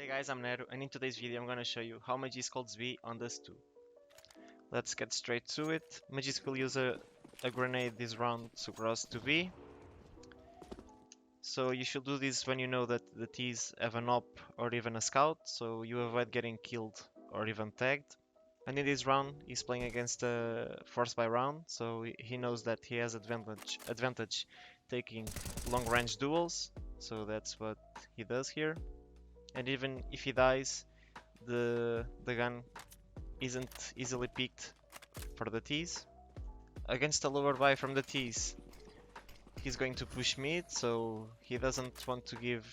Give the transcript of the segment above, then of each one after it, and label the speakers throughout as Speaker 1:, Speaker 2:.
Speaker 1: Hey guys, I'm Nero, and in today's video I'm gonna show you how Magisk holds B on DUST2. Let's get straight to it. Magisk will use a grenade this round to cross to B. So you should do this when you know that the T's have an op or even a scout, so you avoid getting killed or even tagged. And in this round, he's playing against a force by round, so he knows that he has advantage taking long range duels, so that's what he does here. And even if he dies, the gun isn't easily picked for the T's. Against a lower buy from the T's, he's going to push mid, so he doesn't want to give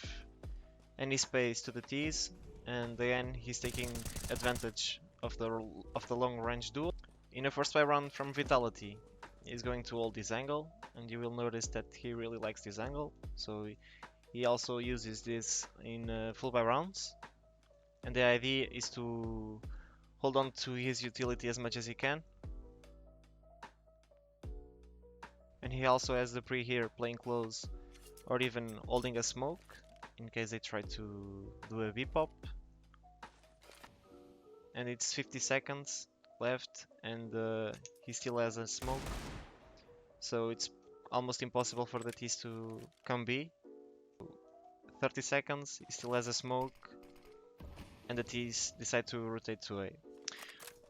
Speaker 1: any space to the T's, and again he's taking advantage of the long range duel. In a first buy round from Vitality, he's going to hold this angle, and you will notice that he really likes this angle, so he also uses this in full buy rounds. And the idea is to hold on to his utility as much as he can. And he also has the pre here playing close or even holding a smoke in case they try to do a V-pop. And it's 50 seconds left and he still has a smoke. So it's almost impossible for the T's to come B. 30 seconds, he still has a smoke and the T's decide to rotate to A.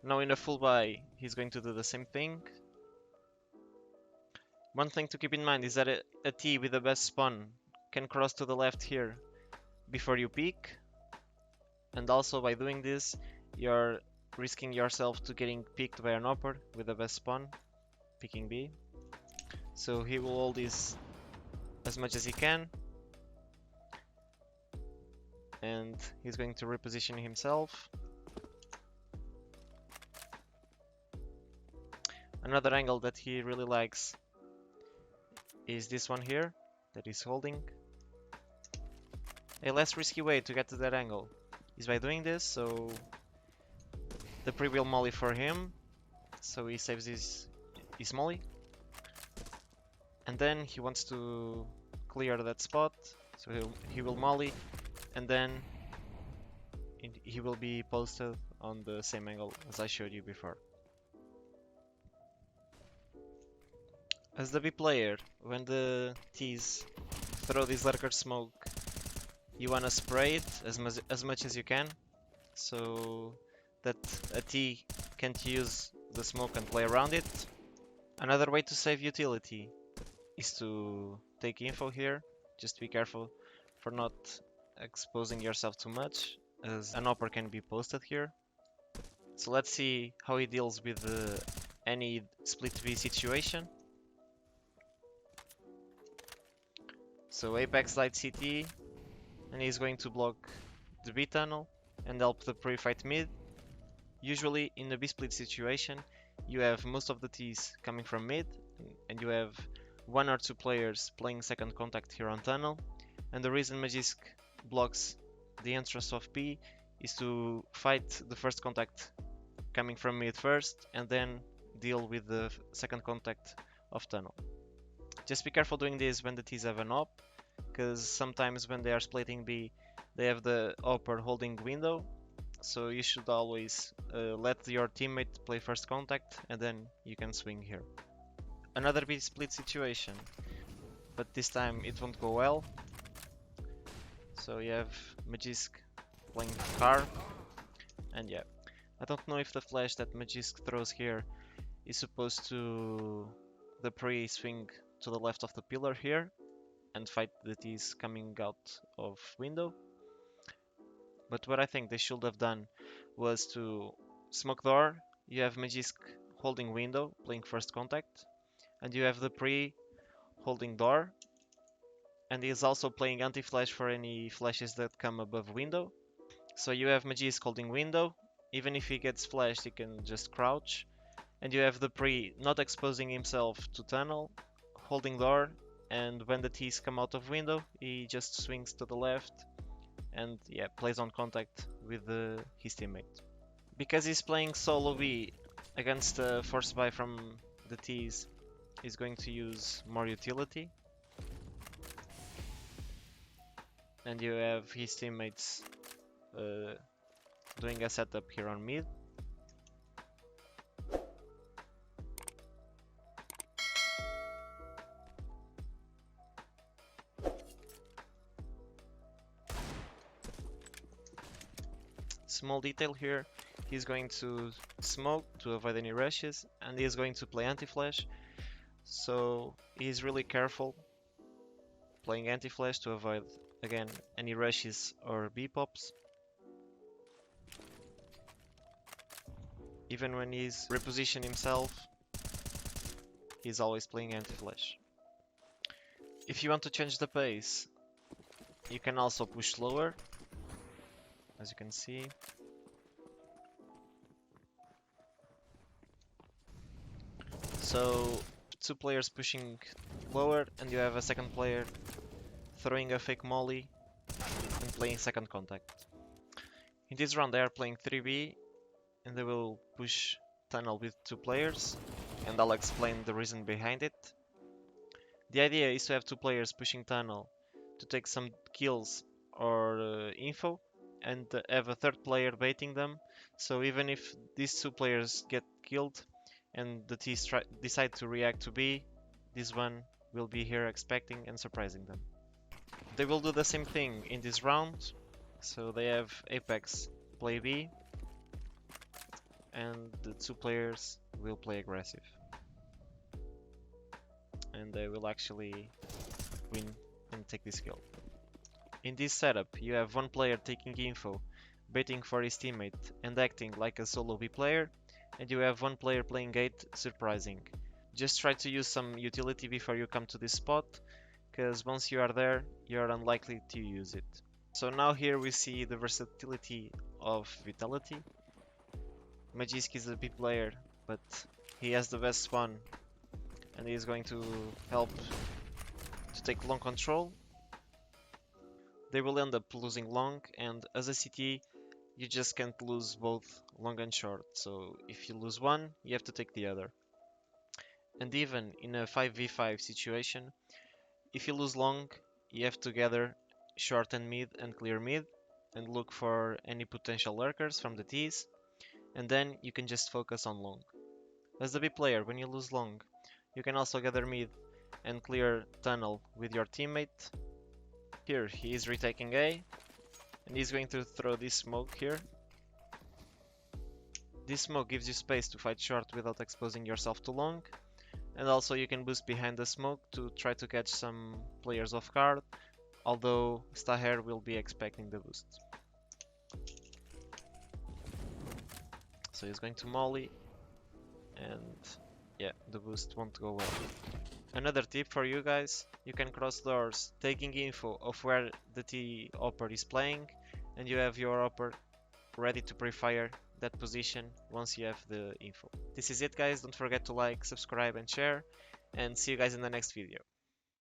Speaker 1: Now in a full buy, he's going to do the same thing. One thing to keep in mind is that a T with the best spawn can cross to the left here before you peek. And also by doing this, you're risking yourself to getting picked by an upper with the best spawn, picking B. So he will hold this as much as he can. And he's going to reposition himself. Another angle that he really likes is this one here that he's holding. A less risky way to get to that angle is by doing this, so the pre will molly for him, so he saves his molly. And then he wants to clear that spot, so he will molly, and then he will be posted on the same angle as I showed you before. As the B player, when the T's throw this lurker smoke, you wanna spray it as much as you can, so that a T can't use the smoke and play around it. Another way to save utility is to take info here. Just be careful for not exposing yourself too much, as an upper can be posted here. So let's see how he deals with any split B situation. So Apex light CT, and he's going to block the B tunnel and help the pre-fight mid. Usually in a B split situation, you have most of the T's coming from mid, and you have one or two players playing second contact here on tunnel. And the reason Magisk blocks the entrance of B is to fight the first contact coming from mid first, and then deal with the second contact of tunnel. Just be careful doing this when the T's have an op, because sometimes when they are splitting B, they have the upper holding window, so you should always let your teammate play first contact, and then you can swing here. Another B split situation, but this time it won't go well. So you have Magisk playing car, and yeah, I don't know if the flash that Magisk throws here is supposed to the pre-swing to the left of the pillar here and fight the T's coming out of window. But what I think they should have done was to smoke door. You have Magisk holding window, playing first contact, and you have the pre holding door, and he's also playing anti-flash for any flashes that come above window. So you have Magisk holding window. Even if he gets flashed, he can just crouch. And you have the pre not exposing himself to tunnel, holding door, and when the T's come out of window, he just swings to the left and yeah, plays on contact with his teammate. Because he's playing solo B against a force buy from the T's, he's going to use more utility. And you have his teammates doing a setup here on mid. Small detail here, he's going to smoke to avoid any rushes, and he's going to play Antiflash, so he's really careful playing Antiflash to avoid, again, any rushes or B pops. Even when he's repositioning himself, he's always playing Antiflash. If you want to change the pace, you can also push slower, as you can see. So, two players pushing lower, and you have a second player throwing a fake molly and playing second contact. In this round they are playing 3B, and they will push tunnel with two players, and I'll explain the reason behind it. The idea is to have two players pushing tunnel to take some kills or info, and have a third player baiting them, so even if these two players get killed and the T decide to react to B, this one will be here expecting and surprising them. They will do the same thing in this round, so they have Apex play B, and the two players will play aggressive. And they will actually win and take this kill. In this setup, you have one player taking info, baiting for his teammate and acting like a solo B player, and you have one player playing gate, surprising. Just try to use some utility before you come to this spot, because once you are there, you are unlikely to use it. So now here we see the versatility of Vitality. Magisk is a B player, but he has the best spawn, and he is going to help to take long control. They will end up losing long, and as a CT, you just can't lose both long and short, so if you lose one, you have to take the other. And even in a 5v5 situation, if you lose long, you have to gather short and mid and clear mid, and look for any potential lurkers from the T's, and then you can just focus on long. As the B player, when you lose long, you can also gather mid and clear tunnel with your teammate. Here he is retaking A, and he's going to throw this smoke here. This smoke gives you space to fight short without exposing yourself too long, and also you can boost behind the smoke to try to catch some players off guard, although Staher will be expecting the boost. So he's going to molly, and yeah, the boost won't go well. Another tip for you guys, you can cross doors taking info of where the T opper is playing, and you have your opper ready to prefire that position once you have the info. This is it guys, don't forget to like, subscribe and share, and see you guys in the next video.